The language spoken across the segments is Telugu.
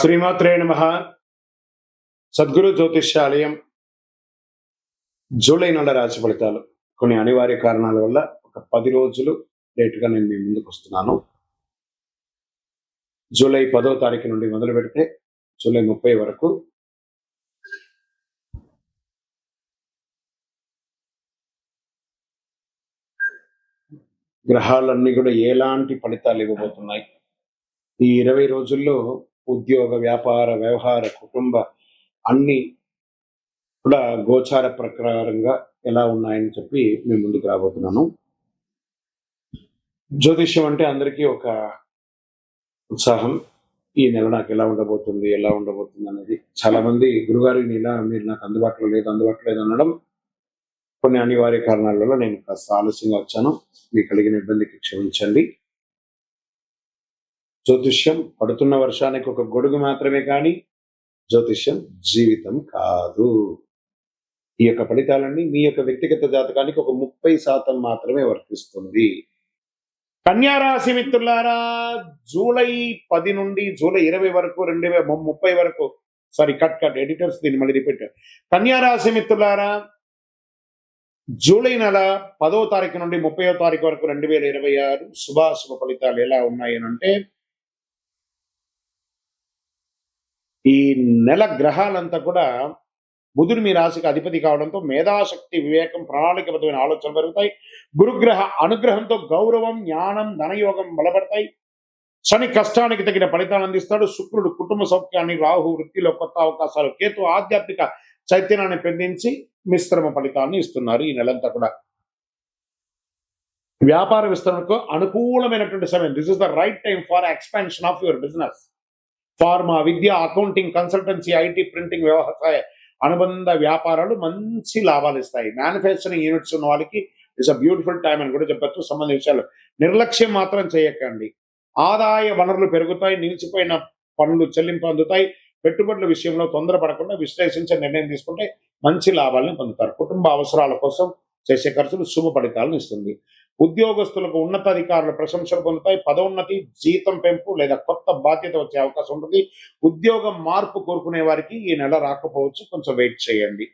శ్రీమాత్రే నమః. సద్గురు జ్యోతిష్యాలయం జూలై నెల రాశి ఫలితాలు కొన్ని అనివార్య కారణాల వల్ల ఒక 10 రోజులు లేటుగా నేను మీ ముందుకు వస్తున్నాను. జూలై 10వ తారీఖు నుండి మొదలు పెడితే జూలై 30 వరకు గ్రహాలన్నీ కూడా ఎలాంటి ఫలితాలు ఇవ్వబోతున్నాయి, ఈ 20 రోజుల్లో ఉద్యోగ, వ్యాపార, వ్యవహార, కుటుంబ అన్ని కూడా గోచార ప్రకారంగా ఎలా ఉన్నాయని చెప్పి మీ ముందుకు రాబోతున్నాను. జ్యోతిష్యం అంటే అందరికీ ఒక ఉత్సాహం. ఈ నెల నాకు ఎలా ఉండబోతుంది అనేది. చాలా మంది గురుగారు ఈ నెల మీరు నాకు అందుబాటులో లేదు అనడం కొన్ని అనివార్య కారణాల వల్ల నేను కాస్త ఆలస్యంగా వచ్చాను. మీకు కలిగిన ఇబ్బందికి క్షమించండి. జ్యోతిష్యం పడుతున్న వర్షానికి ఒక గొడుగు మాత్రమే కానీ జ్యోతిష్యం జీవితం కాదు. ఈ యొక్క ఫలితాలన్నీ మీ యొక్క వ్యక్తిగత జాతకానికి ఒక 30% మాత్రమే వర్తిస్తుంది. కన్యా రాశి మిత్రులారా, జూలై 10 నుండి జూలై 20 వరకు 2030 వరకు కట్ ఎడిటర్స్ దీన్ని మళ్ళీ రిపీట్. కన్యా రాశి మిత్రులారా, జూలై నెల 10వ తారీఖు నుండి 30వ తారీఖు వరకు 2026 శుభాశుభ ఫలితాలు ఎలా ఉన్నాయి అంటే, ఈ నెల గ్రహాలంతా కూడా బుధుడు మీ రాశికి అధిపతి కావడంతో మేధాశక్తి, వివేకం, ప్రణాళికబద్ధమైన ఆలోచనలు పెరుగుతాయి. గురుగ్రహ అనుగ్రహంతో గౌరవం, జ్ఞానం, ధనయోగం బలపడతాయి. శని కష్టానికి తగిన ఫలితాలు అందిస్తాడు. శుక్రుడు కుటుంబ సౌఖ్యాన్ని, రాహు వృత్తిలో కొత్త అవకాశాలు, కేతు ఆధ్యాత్మిక చైతన్యాన్ని పెందించి మిశ్రమ ఫలితాన్ని ఇస్తున్నారు. ఈ నెలంతా కూడా వ్యాపార విస్తరణకు అనుకూలమైనటువంటి సమయం. This is the right time for expansion of your business. Pharma, Vidya, accounting, consultancy, IT, printing, వ్యవసాయ అనుబంధ వ్యాపారాలు మంచి లాభాలు ఇస్తాయి. మ్యానుఫ్యాక్చరింగ్ యూనిట్స్ ఉన్న వాళ్ళకి ఇట్స్ అ బ్యూటిఫుల్ టైం అని కూడా చెప్పచ్చు. సంబంధించిన విషయాలు నిర్లక్ష్యం మాత్రం చేయకండి. ఆదాయ వనరులు పెరుగుతాయి. నిలిచిపోయిన పనులు చెల్లింపు అందుతాయి. పెట్టుబడుల విషయంలో తొందరపడకుండా విశ్లేషించే నిర్ణయం తీసుకుంటే మంచి లాభాలను పొందుతారు. కుటుంబ అవసరాల కోసం చేసే ఖర్చులు శుభ ఫలితాలను ఇస్తుంది. ఉద్యోగస్తులకు ఉన్నతాధికారుల ప్రశంసలు పొందుతాయి. పదోన్నతి, జీతం పెంపు లేదా కొత్త బాధ్యత వచ్చే అవకాశం ఉంటుంది. ఉద్యోగం మార్పు కోరుకునే వారికి ఈ నెల రాకపోవచ్చు, కొంచెం వెయిట్ చేయండి.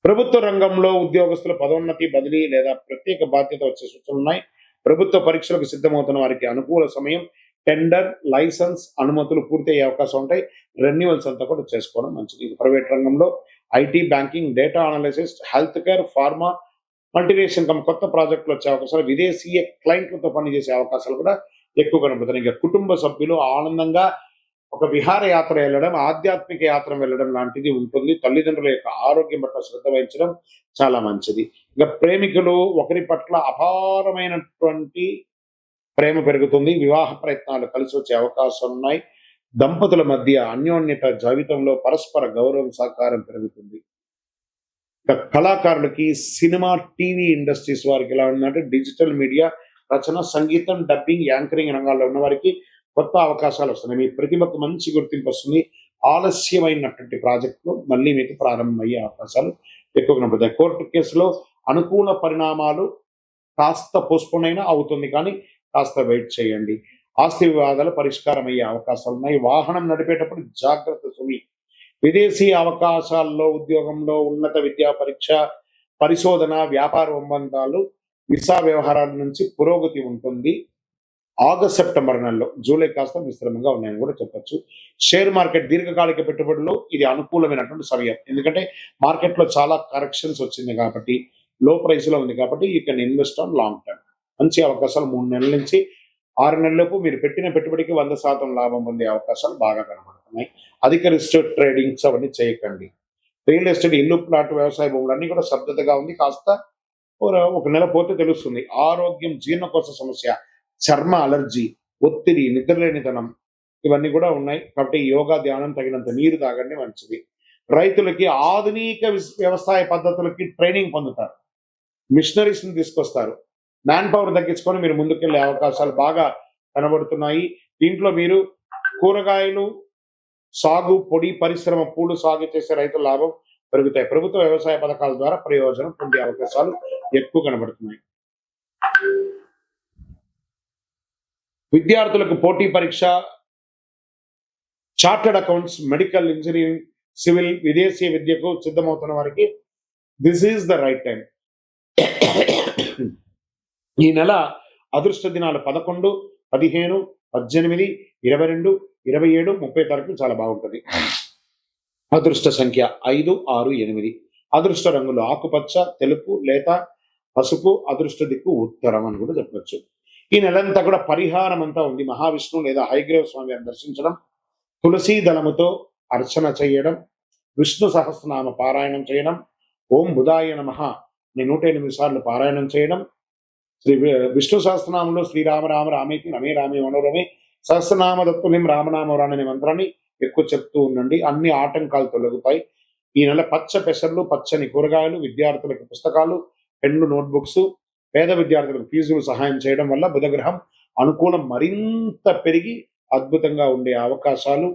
ప్రభుత్వ రంగంలో ఉద్యోగస్తుల పదోన్నతి, బదిలీ లేదా ప్రత్యేక బాధ్యత వచ్చే సూచనలు ఉన్నాయి. ప్రభుత్వ పరీక్షలకు సిద్ధమవుతున్న వారికి అనుకూల సమయం. టెండర్, లైసెన్స్, అనుమతులు పూర్తయ్యే అవకాశం ఉంటాయి. రెన్యువల్స్ అంతా కూడా చేసుకోవడం మంచిది. ప్రైవేట్ రంగంలో IT, banking, data analysis, health care, pharma, multinational కొత్త ప్రాజెక్టులు వచ్చే అవకాశాలు, విదేశీయ క్లయింట్లతో పనిచేసే అవకాశాలు కూడా ఎక్కువ కనబడుతున్నాయి. ఇంకా కుటుంబ సభ్యులు ఆనందంగా ఒక విహార యాత్ర వెళ్ళడం, ఆధ్యాత్మిక యాత్ర వెళ్ళడం లాంటిది ఉంటుంది. తల్లిదండ్రుల యొక్క ఆరోగ్యం పట్ల శ్రద్ధ వహించడం చాలా మంచిది. ఇంకా ప్రేమికులు ఒకరి పట్ల అపారమైనటువంటి ప్రేమ పెరుగుతుంది. వివాహ ప్రయత్నాలు కలిసి వచ్చే అవకాశాలు ఉన్నాయి. దంపతుల మధ్య అన్యోన్యత, జీవితంలో పరస్పర గౌరవం, సహకారం పెరుగుతుంది. కళాకారులకి సినిమా, టీవీ ఇండస్ట్రీస్ వారికి ఎలా ఉందంటే, డిజిటల్ మీడియా, రచన, సంగీతం, డబ్బింగ్, యాంకరింగ్ రంగాల్లో ఉన్న వారికి కొత్త అవకాశాలు వస్తున్నాయి. మీ ప్రతిభకు మంచి గుర్తింపు వస్తుంది. ఆలస్యమైనటువంటి ప్రాజెక్టులు మళ్ళీ మీకు ప్రారంభమయ్యే అవకాశాలు ఎక్కువ కనబడతాయి. కోర్టు కేసులో అనుకూల పరిణామాలు కాస్త పోస్ట్పోన్ అయినా అవుతుంది, కానీ కాస్త వెయిట్ చేయండి. ఆస్తి వివాదాలు పరిష్కారం అయ్యే అవకాశాలు ఉన్నాయి. వాహనం నడిపేటప్పుడు జాగ్రత్త సుమి. విదేశీ అవకాశాల్లో, ఉద్యోగంలో, ఉన్నత విద్యా పరీక్ష, పరిశోధన, వ్యాపార ఒప్పందాలు, వీసా వ్యవహారాల నుంచి పురోగతి ఉంటుంది. ఆగస్ట్, సెప్టెంబర్ నెలలో, జూలై కాస్త మిశ్రమంగా ఉన్నాయని కూడా చెప్పచ్చు. షేర్ మార్కెట్, దీర్ఘకాలిక పెట్టుబడులు ఇది అనుకూలమైనటువంటి సమయం. ఎందుకంటే మార్కెట్లో చాలా కరెక్షన్స్ వచ్చింది కాబట్టి, లో ప్రైస్ లో ఉంది కాబట్టి you can invest on long term. మంచి అవకాశాలు 3 నెలల నుంచి 6 నెలలలోపు మీరు పెట్టిన పెట్టుబడికి 100% లాభం పొందే అవకాశాలు బాగా కనబడుతున్నాయి. అధిక రిస్క్ ట్రేడింగ్స్ అవన్నీ చేయకండి. రియల్ ఎస్టేట్, ఇల్లు, ప్లాట్, వ్యవసాయ భూములు అన్ని కూడా శ్రద్ధగా ఉంది. కాస్త ఒక నెల పోతే తెలుస్తుంది. ఆరోగ్యం, జీర్ణకోశ సమస్య, చర్మ అలర్జీ, ఒత్తిడి, నిద్రలేనితనం ఇవన్నీ కూడా ఉన్నాయి. కాబట్టి యోగా, ధ్యానం, తగినంత నీరు తాగండి, మంచిది. రైతులకి ఆధునిక వ్యవసాయ పద్ధతులకి ట్రైనింగ్ పొందుతారు. మిషనరీస్ ని తీసుకొస్తారు. మ్యాన్ పవర్ తగ్గించుకొని మీరు ముందుకెళ్లే అవకాశాలు బాగా కనబడుతున్నాయి. దీంట్లో మీరు కూరగాయలు సాగు, పొడి పరిశ్రమ, పూలు సాగు చేసే రైతుల లాభం పెరుగుతాయి. ప్రభుత్వ వ్యవసాయ పథకాల ద్వారా ప్రయోజనం పొందే అవకాశాలు ఎక్కువ కనబడుతున్నాయి. విద్యార్థులకు పోటీ పరీక్ష chartered accounts, medical, engineering, civil, విదేశీ విద్యకు సిద్ధమవుతున్న వారికి this is the right time. ఈ నెల అదృష్ట దినాలు 11, 15, 18, 22, 27, 30 తారీఖులు చాలా బాగుంటుంది. అదృష్ట సంఖ్య 5, 6, 8. అదృష్ట రంగులు ఆకుపచ్చ, తెలుపు, లేత, పసుపు. అదృష్ట దిక్కు ఉత్తరం అని కూడా చెప్పవచ్చు. ఈ నెలంతా కూడా పరిహారం అంతా ఉంది. మహావిష్ణువు లేదా హయగ్రీవ స్వామి వారిని దర్శించడం, తులసీ దళముతో అర్చన చేయడం, విష్ణు సహస్రనామ పారాయణం చేయడం, ఓం బుధాయ నమః 108 సార్లు పారాయణం చేయడం, విష్ణు సహస్రనామంలో శ్రీరామ రామ రామేతి రమే రామే మనోరమే సహస్రనామ దత్తులిం రామనామవరాన్ అనే మంత్రాన్ని ఎక్కువ చెప్తూ ఉండండి. అన్ని ఆటంకాలు తొలగుతాయి. ఈ నెల పచ్చ పెసర్లు, పచ్చని కూరగాయలు, విద్యార్థులకు పుస్తకాలు, పెన్ను, నోట్బుక్స్, పేద విద్యార్థులకు ఫీజులు సహాయం చేయడం వల్ల బుధగ్రహం అనుకూలం మరింత పెరిగి అద్భుతంగా ఉండే అవకాశాలు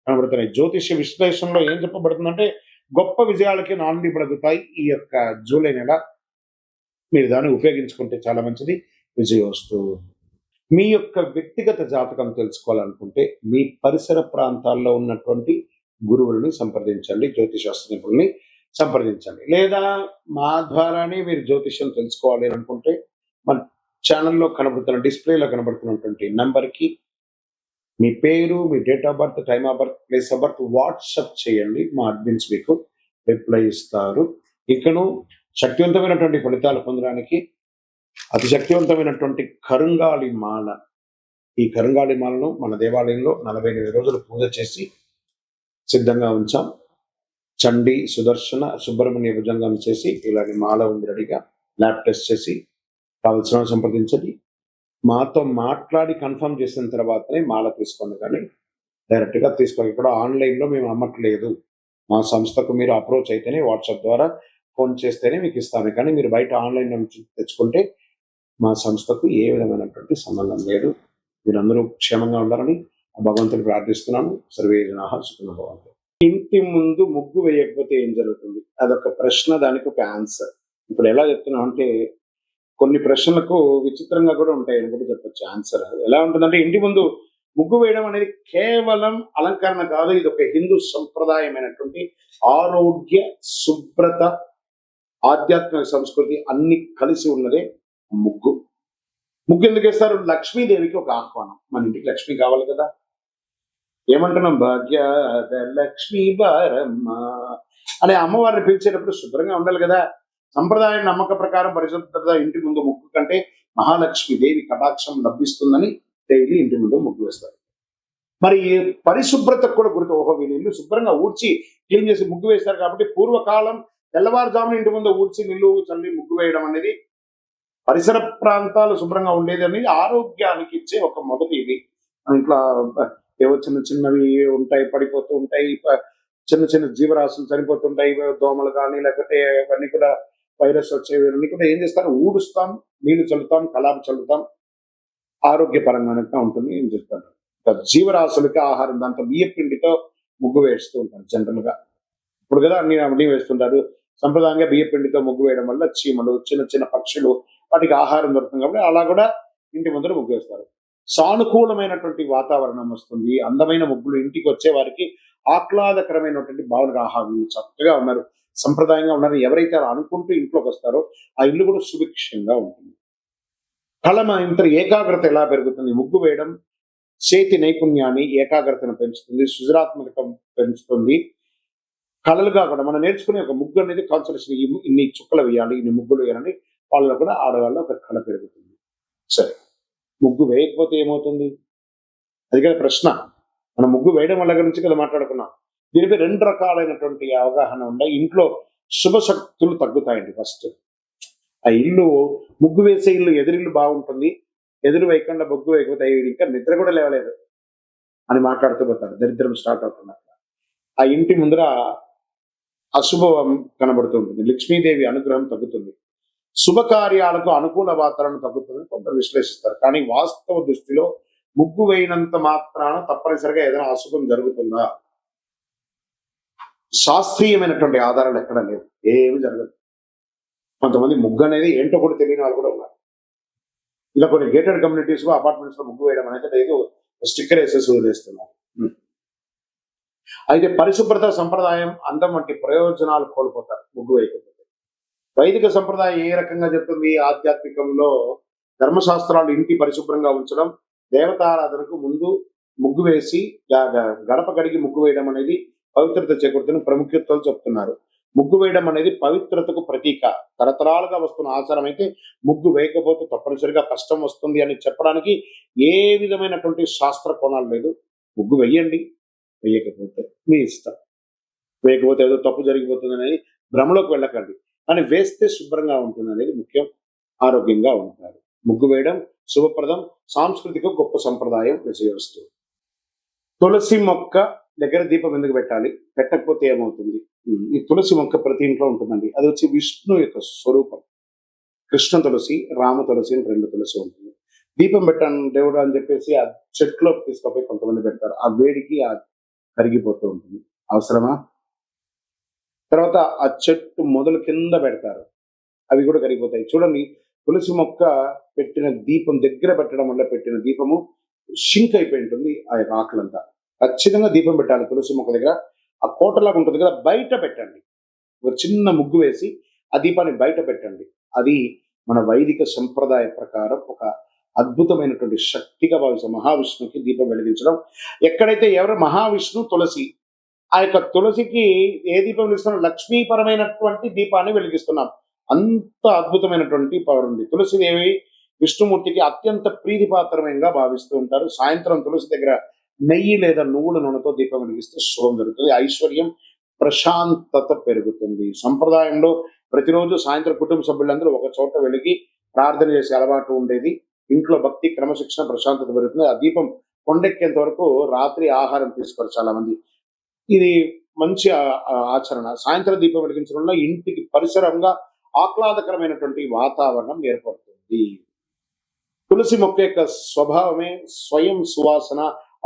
కనబడుతున్నాయి. జ్యోతిష్య విశ్లేషణలో ఏం చెప్పబడుతుందంటే గొప్ప విజయాలకి నాంది పలుకుతాయి. ఈ యొక్క జూలై నెల మీరు దాన్ని ఉపయోగించుకుంటే చాలా మంచిది. విజయోస్తు. మీ యొక్క వ్యక్తిగత జాతకం తెలుసుకోవాలనుకుంటే మీ పరిసర ప్రాంతాల్లో ఉన్నటువంటి గురువుల్ని సంప్రదించండి, జ్యోతిశాస్త్ర నిపుణుల్ని సంప్రదించండి. లేదా మా ద్వారానే మీరు జ్యోతిష్యం తెలుసుకోవాలి అనుకుంటే మన ఛానల్లో కనబడుతున్న డిస్ప్లేలో కనబడుతున్నటువంటి నంబర్కి మీ పేరు, మీ date of birth, time of birth, place of birth WhatsApp చేయండి. మా అడ్మిన్స్ మీకు రిప్లై ఇస్తారు. ఇకను శక్తివంతమైనటువంటి ఫలితాలు పొందడానికి అతి శక్తివంతమైనటువంటి కరుంగాళి మాల, ఈ కరుంగాళి మాలను మన దేవాలయంలో 48 రోజులు పూజ చేసి సిద్ధంగా ఉంచాం. చండీ, సుదర్శన, సుబ్రహ్మణ్య భుజంగం చేసి ఇలాంటి మాల ఉంది రెడీగా. ల్యాబ్ టెస్ట్ చేసి కావలసిన సంప్రదించండి. మాతో మాట్లాడి కన్ఫర్మ్ చేసిన తర్వాతనే మాల తీసుకోండి, కానీ డైరెక్ట్గా తీసుకోండి. ఇక్కడ ఆన్లైన్లో మేము అమ్మట్లేదు. మా సంస్థకు మీరు అప్రోచ్ అయితేనే వాట్సాప్ ద్వారా ఫోన్ చేస్తేనే మీకు ఇస్తాను, కానీ మీరు బయట ఆన్లైన్ నుంచి తెచ్చుకుంటే మా సంస్థకు ఏ విధమైనటువంటి సంబంధం లేదు. మీరందరూ క్షేమంగా ఉండాలని భగవంతుని ప్రార్థిస్తున్నాను. సర్వే జనాః సుఖినో భవంతు. ఇంటి ముందు ముగ్గు వేయకపోతే ఏం జరుగుతుంది? అదొక ప్రశ్న, దానికి ఒక ఆన్సర్. ఇప్పుడు ఎలా చెప్తున్నాం అంటే కొన్ని ప్రశ్నలకు విచిత్రంగా కూడా ఉంటాయి అని కూడా చెప్పొచ్చు. ఆన్సర్ ఎలా ఉంటుందంటే ఇంటి ముందు ముగ్గు వేయడం అనేది కేవలం అలంకరణ కాదు. ఇది ఒక హిందూ సంప్రదాయమైనటువంటి ఆరోగ్య, శుభ్రత, ఆధ్యాత్మిక సంస్కృతి అన్ని కలిసి ఉన్నదే ముగ్గు. ముగ్గు ఎందుకు వేస్తారు? లక్ష్మీదేవికి ఒక ఆహ్వానం. మన ఇంటికి లక్ష్మి కావాలి కదా. ఏమంటున్నాం? భాగ్యాద లక్ష్మీ బారమ్మ అనే అమ్మవారిని పిలిచేటప్పుడు శుభ్రంగా ఉండాలి కదా. సంప్రదాయ నమ్మక ప్రకారం పరిశుభ్రత ఇంటి ముందు ముగ్గు కంటే మహాలక్ష్మి దేవి కటాక్షం లభిస్తుందని డైలీ ఇంటి ముందు ముగ్గు వేస్తారు. మరి పరిశుభ్రతకు కూడా గుర్తు. ఓహో, వీళ్ళు ఇల్లు శుభ్రంగా ఊడ్చి క్లీన్ చేసి ముగ్గు వేస్తారు కాబట్టి పూర్వకాలం తెల్లవారుజామున ఇంటి ముందు ఊడ్చి నిల్లు చల్లి ముగ్గు వేయడం అనేది పరిసర ప్రాంతాలు శుభ్రంగా ఉండేది అనేది ఆరోగ్యానికి ఇచ్చే ఒక మొదటి ఇది. ఇంట్లో ఏవో చిన్న చిన్నవి ఉంటాయి, పడిపోతూ ఉంటాయి, చిన్న చిన్న జీవరాశులు చనిపోతుంటాయి, దోమలు కానీ లేకపోతే అవన్నీ కూడా వైరస్ వచ్చేవి అన్నీ కూడా ఏం చేస్తారు? ఊడుస్తాం, నీళ్లు చల్లుతాం, కలాపు చల్లుతాం, ఆరోగ్యపరంగా ఉంటుంది ఏం చెప్తారు. జీవరాశులకి ఆహారం, దాంతో బియ్య పిండితో ముగ్గు వేస్తూ ఉంటారు జనరల్ గా. ఇప్పుడు కదా అన్ని వేస్తుంటారు. సంప్రదాయంగా బియ్య పిండితో ముగ్గు వేయడం వల్ల చీమలు, చిన్న చిన్న పక్షులు, వాటికి ఆహారం దొరుకుతుంది కాబట్టి అలా కూడా ఇంటి ముందర ముగ్గు వేస్తారు. సానుకూలమైనటువంటి వాతావరణం వస్తుంది. అందమైన ముగ్గులు ఇంటికి వచ్చే వారికి ఆహ్లాదకరమైనటువంటి భావన. ఆహారం చక్కగా ఉన్నారు, సంప్రదాయంగా ఉన్నారు, ఎవరైతే అలా అనుకుంటూ ఇంట్లోకి వస్తారో ఆ ఇల్లు కూడా సుభిక్షంగా ఉంటుంది. ఇంత ఏకాగ్రత ఎలా పెరుగుతుంది? ముగ్గు వేయడం చేతి నైపుణ్యాన్ని, ఏకాగ్రతను పెంచుతుంది, సృజనాత్మకత పెంచుతుంది. కళలుగా కూడా మనం నేర్చుకునే ఒక ముగ్గు అనేది కాన్సన్ట్రేషన్, ఇన్ని చుక్కలు వేయాలి, ఇన్ని ముగ్గులు వేయాలని వాళ్ళలో కూడా ఆడవాళ్ళ ఒక కళ పెరుగుతుంది. సరే, ముగ్గు వేయకపోతే ఏమవుతుంది? అది కదా ప్రశ్న. మనం ముగ్గు వేయడం వల్ల గురించి కదా మాట్లాడుకున్నాం. దీనిపై 2 రకాలైనటువంటి అవగాహన ఉన్నాయి. ఇంట్లో శుభశక్తులు తగ్గుతాయండి. ఫస్ట్ ఆ ఇల్లు, ముగ్గు వేసే ఇల్లు, ఎదురిల్లు బాగుంటుంది, ఎదురు వేయకుండా ముగ్గు వేయకపోతే ఇంకా నిద్ర కూడా లేవలేదు అని మాట్లాడుతూ పోతారు. దరిద్రం స్టార్ట్ అవుతున్నారు. ఆ ఇంటి ముందర అశుభం కనబడుతూ ఉంటుంది. లక్ష్మీదేవి అనుగ్రహం తగ్గుతుంది. శుభకార్యాలకు అనుకూల వాతావరణం తగ్గుతుందని కొందరు విశ్లేషిస్తారు. కానీ వాస్తవ దృష్టిలో ముగ్గు వేయినంత మాత్రాన తప్పనిసరిగా ఏదైనా అశుభం జరుగుతుందా? శాస్త్రీయమైనటువంటి ఆధారాలు ఎక్కడ లేదు, ఏమి జరగదు. కొంతమంది ముగ్గు అనేది ఏంటో కూడా తెలియని వాళ్ళు కూడా ఉన్నారు. ఇలా కొన్ని గేటెడ్ కమ్యూనిటీస్ లో, అపార్ట్మెంట్స్ లో ముగ్గు వేయడం అనేది లేదు, స్టిక్కర్ వేసేసి వదిలేస్తున్నారు. అయితే పరిశుభ్రత సంప్రదాయం అందం వంటి ప్రయోజనాలు కోల్పోతారు ముగ్గు వేయకపోతే. వైదిక సంప్రదాయం ఏ రకంగా చెప్తుంది? ఆధ్యాత్మికంలో ధర్మశాస్త్రాలు ఇంటి పరిశుభ్రంగా ఉంచడం, దేవతారాధనకు ముందు ముగ్గు వేసి గడప కడిగి ముగ్గు వేయడం అనేది పవిత్రత చేకూరుతున్న ప్రాముఖ్యతలు చెప్తున్నారు. ముగ్గు వేయడం అనేది పవిత్రతకు ప్రతీక. తరతరాలుగా వస్తున్న ఆచారం అయితే ముగ్గు వేయకపోతే తప్పనిసరిగా కష్టం వస్తుంది అని చెప్పడానికి ఏ విధమైనటువంటి శాస్త్ర కోణాలు లేదు. ముగ్గు వెయ్యండి, వేయకపోతే మీ ఇష్టం. వేయకపోతే ఏదో తప్పు జరిగిపోతుంది అనేది భ్రమలోకి వెళ్ళకండి. కానీ వేస్తే శుభ్రంగా ఉంటుంది అనేది ముఖ్యం. ఆరోగ్యంగా ఉంటారు. ముగ్గు వేయడం శుభప్రదం, సాంస్కృతిక గొప్ప సంప్రదాయం విజయవస్తు. తులసి మొక్క దగ్గర దీపం ఎందుకు పెట్టాలి? పెట్టకపోతే ఏమవుతుంది? ఈ తులసి మొక్క ప్రతి ఇంట్లో ఉంటుందండి. అది వచ్చి విష్ణు యొక్క స్వరూపం. కృష్ణ తులసి, రామ తులసి అని 2 తులసి ఉంటుంది. దీపం పెట్టాను దేవుడు అని చెప్పేసి ఆ చెట్లోకి తీసుకుపోయి కొంతమంది పెడతారు. ఆ వేడికి కరిగిపోతూ ఉంటుంది. అవసరమా? తర్వాత ఆ చెట్టు మొదలు కింద పెడతారు. అవి కూడా కరిగిపోతాయి. చూడండి, తులసి మొక్క పెట్టిన దీపం దగ్గర పెట్టడం వల్ల పెట్టిన దీపము షింక్ అయిపోయి ఉంటుంది. ఆ యొక్క ఆకులంతా ఖచ్చితంగా దీపం పెట్టాలి తులసి మొక్క దగ్గర. ఆ కోటలాగా ఉంటుంది కదా, బయట పెట్టండి. ఒక చిన్న ముగ్గు వేసి ఆ దీపాన్ని బయట పెట్టండి. అది మన వైదిక సంప్రదాయ ప్రకారం ఒక అద్భుతమైనటువంటి శక్తిగా భావిస్తాం. మహావిష్ణువుకి దీపం వెలిగించడం. ఎక్కడైతే ఎవరు మహావిష్ణు తులసి, ఆ యొక్క తులసికి ఏ దీపం వెలిగిస్తున్నాం? లక్ష్మీపరమైనటువంటి దీపాన్ని వెలిగిస్తున్నాం. అంత అద్భుతమైనటువంటి పవర్ ఉంది. తులసిదేవి విష్ణుమూర్తికి అత్యంత ప్రీతిపాత్రమైనగా భావిస్తూ ఉంటారు. సాయంత్రం తులసి దగ్గర నెయ్యి లేదా నువ్వుల నూనెతో దీపం వెలిగిస్తే శుభం జరుగుతుంది. ఐశ్వర్యం, ప్రశాంతత పెరుగుతుంది. సంప్రదాయంలో ప్రతిరోజు సాయంత్రం కుటుంబ సభ్యులందరూ ఒక చోట వెలిగి ప్రార్థన చేసే అలవాటు ఉండేది. ఇంట్లో భక్తి, క్రమశిక్షణ, ప్రశాంతత పెరుగుతుంది. ఆ దీపం కొండెక్కేంత వరకు రాత్రి ఆహారం తీసుకోరు చాలా మంది. ఇది మంచి ఆచరణ. సాయంత్రం దీపం వెలిగించడం వల్ల ఇంటికి పరిసరంగా ఆహ్లాదకరమైనటువంటి వాతావరణం ఏర్పడుతుంది. తులసి మొక్క యొక్క స్వభావమే స్వయం సువాసన,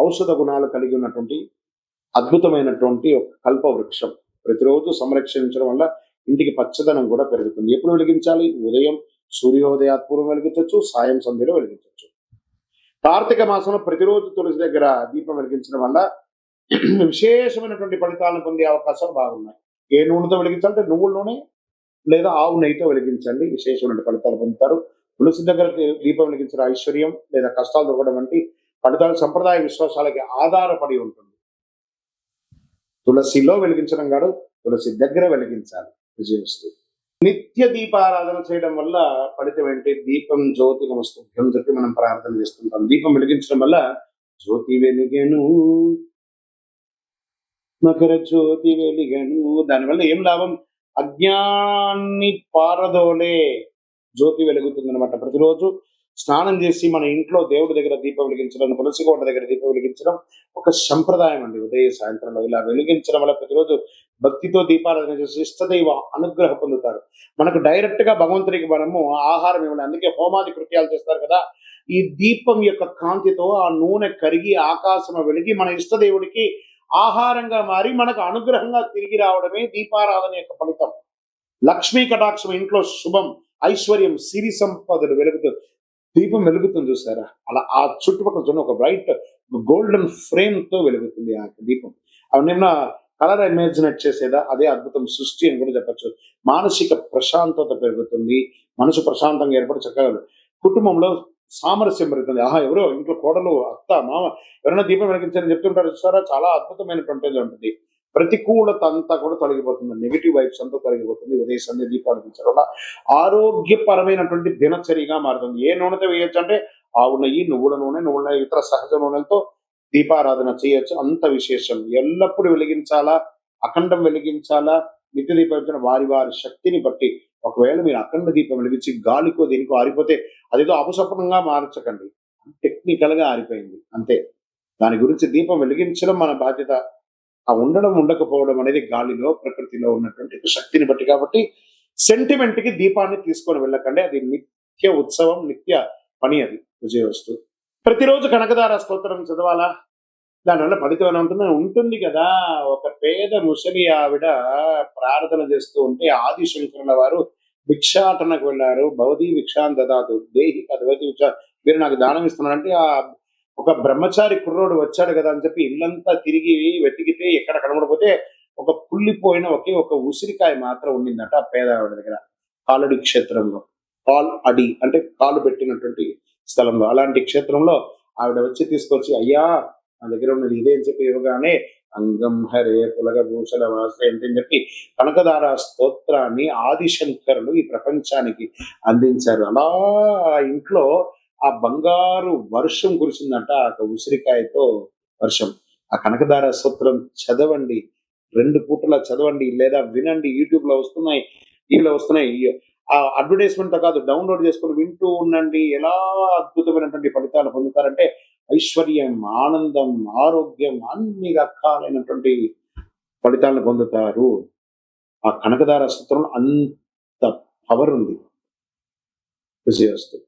ఔషధ గుణాలు కలిగి ఉన్నటువంటి అద్భుతమైనటువంటి ఒక కల్ప వృక్షం. ప్రతిరోజు సంరక్షించడం వల్ల ఇంటికి పచ్చదనం కూడా పెరుగుతుంది. ఎప్పుడు వెలిగించాలి? ఉదయం సూర్యోదయాత్పూర్వం వెలిగించవచ్చు, సాయం సంధ్యలో వెలిగించవచ్చు. కార్తీక మాసంలో ప్రతిరోజు తులసి దగ్గర దీపం వెలిగించడం వల్ల విశేషమైనటువంటి ఫలితాలను పొందే అవకాశాలు బాగున్నాయి. ఏ నూనెతో వెలిగించాలంటే నువ్వుల నూనె లేదా ఆవు నెయ్యితో వెలిగించండి. విశేషమైన ఫలితాలు పొందుతారు. తులసి దగ్గర దీపం వెలిగించిన ఐశ్వర్యం లేదా కష్టాలు దొరకడం వంటి ఫలితాలు సంప్రదాయ విశ్వాసాలకి ఆధారపడి ఉంటుంది. తులసిలో వెలిగించడం కాదు, తులసి దగ్గర వెలిగించాలి. విజయవస్తు. నిత్య దీపారాధన చేయడం వల్ల ఫలితం ఏంటి? దీపం జ్యోతి నమస్తుభ్యం చెప్పి మనం ప్రార్థన చేస్తుంటాం. దీపం వెలిగించడం వల్ల జ్యోతి వెలిగెను, మకర జ్యోతి వెలిగెను. దానివల్ల ఏం లాభం? అజ్ఞాన్ని పారదోలే జ్యోతి వెలుగుతుంది అనమాట. ప్రతిరోజు స్నానం చేసి మన ఇంట్లో దేవుడి దగ్గర దీపం వెలిగించడం, తులసి కోట దగ్గర దీపం వెలిగించడం ఒక సంప్రదాయం అండి. ఉదయ సాయంత్రంలో ఇలా వెలిగించడం వల్ల ప్రతిరోజు భక్తితో దీపారాధన చేసి ఇష్టదైవ అనుగ్రహం పొందుతారు. మనకు డైరెక్ట్ గా భగవంతుడికి మనము ఆహారం ఇవ్వాలి. అందుకే హోమాది కృత్యాలు చేస్తారు కదా. ఈ దీపం యొక్క కాంతితో ఆ నూనె కరిగి ఆకాశం వెలిగి మన ఇష్టదేవుడికి ఆహారంగా మారి మనకు అనుగ్రహంగా తిరిగి రావడమే దీపారాధన యొక్క ఫలితం. లక్ష్మీ కటాక్షం, ఇంట్లో శుభం, ఐశ్వర్యం, సిరి సంపదలు వెలుగుతుంది. దీపం వెలుగుతుంది చూసారా? అలా ఆ చుట్టుపక్కల చూడండి, ఒక బ్రైట్ గోల్డెన్ ఫ్రేమ్ తో వెలుగుతుంది ఆ దీపం. అవన్నీ కలర్ ఇమాజినేట్ చేసేదా? అదే అద్భుతం, సృష్టి అని కూడా చెప్పచ్చు. మానసిక ప్రశాంతత పెరుగుతుంది. మనసు ప్రశాంతంగా ఏర్పడి చక్కగా కుటుంబంలో సామరస్యం పెరుగుతుంది. ఎవరో ఇంట్లో కోడలు, అత్త, మామ ఎవరైనా దీపం వెలిగించారని చెప్తుంటారు చూసారా? చాలా అద్భుతమైనటువంటిది ఉంటుంది. ప్రతికూలత అంతా కూడా తొలగిపోతుంది. నెగిటివ్ వైబ్స్ అంతా తొలగిపోతుంది. ఉదయ సంధ్య దీపాలు వెలిగించడం వల్ల ఆరోగ్యపరమైనటువంటి దినచర్యగా మారుతుంది. ఏ నూనెతో వేయొచ్చు అంటే ఆవు నెయ్యి, నువ్వుల నూనె, ఇతర సహజ నూనెలతో దీపారాధన చేయొచ్చు. అంత విశేషం. ఎల్లప్పుడూ వెలిగించాలా, అఖండం వెలిగించాలా, నిత్య దీపం వెలిగించిన వారి వారి శక్తిని బట్టి. ఒకవేళ మీరు అఖండ దీపం వెలిగించి గాలికో దేనికో ఆరిపోతే అదేదో అపశకునంగా మార్చకండి. టెక్నికల్ గా ఆరిపోయింది అంతే. దాని గురించి దీపం వెలిగించడం మన బాధ్యత. ఆ ఉండడం ఉండకపోవడం అనేది గాలిలో, ప్రకృతిలో ఉన్నటువంటి శక్తిని బట్టి. కాబట్టి సెంటిమెంట్ కి దీపాన్ని తీసుకొని వెళ్ళకండి. అది నిత్య ఉత్సవం, నిత్య పని. అది విజయవస్తు. ప్రతిరోజు కనకదార స్తోత్రం చదవాలా? దానివల్ల ఫలితం ఉంటుంది కదా. ఒక పేద ముసలి ఆవిడ ప్రార్థన చేస్తూ ఉంటే ఆదిశంకరుల వారు భిక్షాటనకు వెళ్ళారు. భవదీ భిక్షాన్ దదాతు దేహి కదవతి మీరు నాకు దానం ఇస్తున్నారంటే ఆ ఒక బ్రహ్మచారి కుర్రోడు వచ్చాడు కదా అని చెప్పి ఇల్లంతా తిరిగి వెతికితే ఎక్కడ కనబడకపోతే ఒక కుళ్ళిపోయిన ఒకే ఒక ఉసిరికాయ మాత్రం ఉండిందట ఆ పేదవాడి దగ్గర. కాలడి క్షేత్రంలో. కాల్ అడి అంటే కాలు పెట్టినటువంటి స్థలంలో. అలాంటి క్షేత్రంలో ఆవిడ వచ్చి తీసుకొచ్చి, "అయ్యా! నా దగ్గర ఉన్నది ఇదే" అని చెప్పి ఇవ్వగానే, "అంగం హరే పులగభూషణ వాసయంతి" అని చెప్పి కనకదార స్తోత్రాన్ని ఆదిశంకరులు ఈ ప్రపంచానికి అందించారు. అలా ఆ ఇంట్లో ఆ బంగారు వర్షం కురిసిందంట. ఆ ఉసిరికాయతో వర్షం. ఆ కనకదార స్తోత్రం చదవండి. 2 పూటలా చదవండి లేదా వినండి. యూట్యూబ్‌లో వస్తున్నాయి. టీవీలో వస్తున్నాయి. అడ్వర్టైజ్‌మెంట్‌తో కాదు, డౌన్‌లోడ్ చేసుకొని వింటూ ఉండండి. ఎలా అద్భుతమైనటువంటి ఫలితాలు పొందుతారంటే ఐశ్వర్యం, ఆనందం, ఆరోగ్యం అన్ని రకాలైనటువంటి ఫలితాలను పొందుతారు. ఆ కనకదార స్తోత్రంలో అంత పవర్ ఉంది. విజయోస్తు.